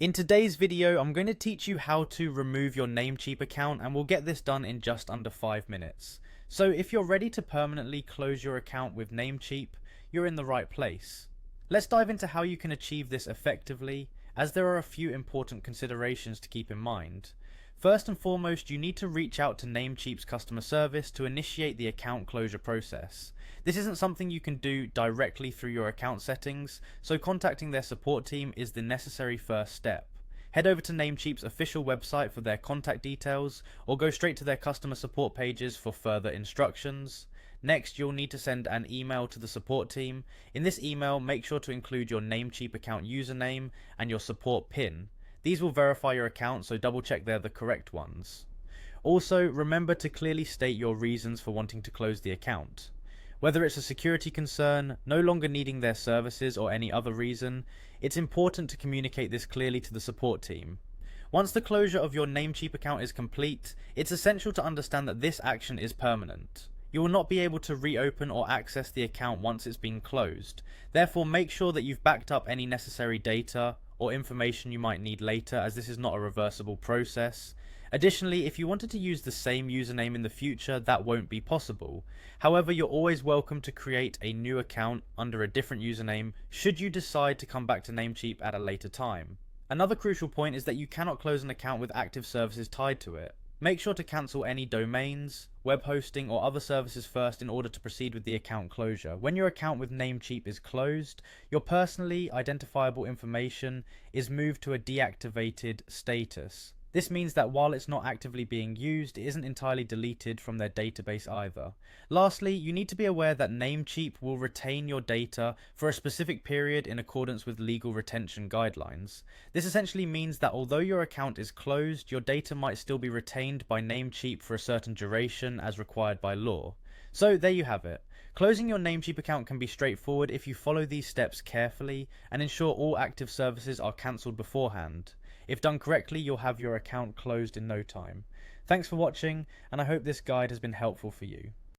In today's video, I'm going to teach you how to remove your Namecheap account, and we'll get this done in just under 5 minutes. So if you're ready to permanently close your account with Namecheap, you're in the right place. Let's dive into how you can achieve this effectively, as there are a few important considerations to keep in mind. First and foremost, you need to reach out to Namecheap's customer service to initiate the account closure process. This isn't something you can do directly through your account settings, so contacting their support team is the necessary first step. Head over to Namecheap's official website for their contact details, or go straight to their customer support pages for further instructions. Next, you'll need to send an email to the support team. In this email, make sure to include your Namecheap account username and your support PIN. These will verify your account, so double check they're the correct ones. Also, remember to clearly state your reasons for wanting to close the account. Whether it's a security concern, no longer needing their services, or any other reason, it's important to communicate this clearly to the support team. Once the closure of your Namecheap account is complete, it's essential to understand that this action is permanent. You will not be able to reopen or access the account once it's been closed. Therefore, make sure that you've backed up any necessary data or information you might need later, as this is not a reversible process. Additionally, if you wanted to use the same username in the future, that won't be possible. However, you're always welcome to create a new account under a different username should you decide to come back to Namecheap at a later time. Another crucial point is that you cannot close an account with active services tied to it. Make sure to cancel any domains, web hosting, or other services first in order to proceed with the account closure. When your account with Namecheap is closed, your personally identifiable information is moved to a deactivated status. This means that while it's not actively being used, it isn't entirely deleted from their database either. Lastly, you need to be aware that Namecheap will retain your data for a specific period in accordance with legal retention guidelines. This essentially means that although your account is closed, your data might still be retained by Namecheap for a certain duration as required by law. So there you have it. Closing your Namecheap account can be straightforward if you follow these steps carefully and ensure all active services are cancelled beforehand. If done correctly, you'll have your account closed in no time. Thanks for watching, and I hope this guide has been helpful for you.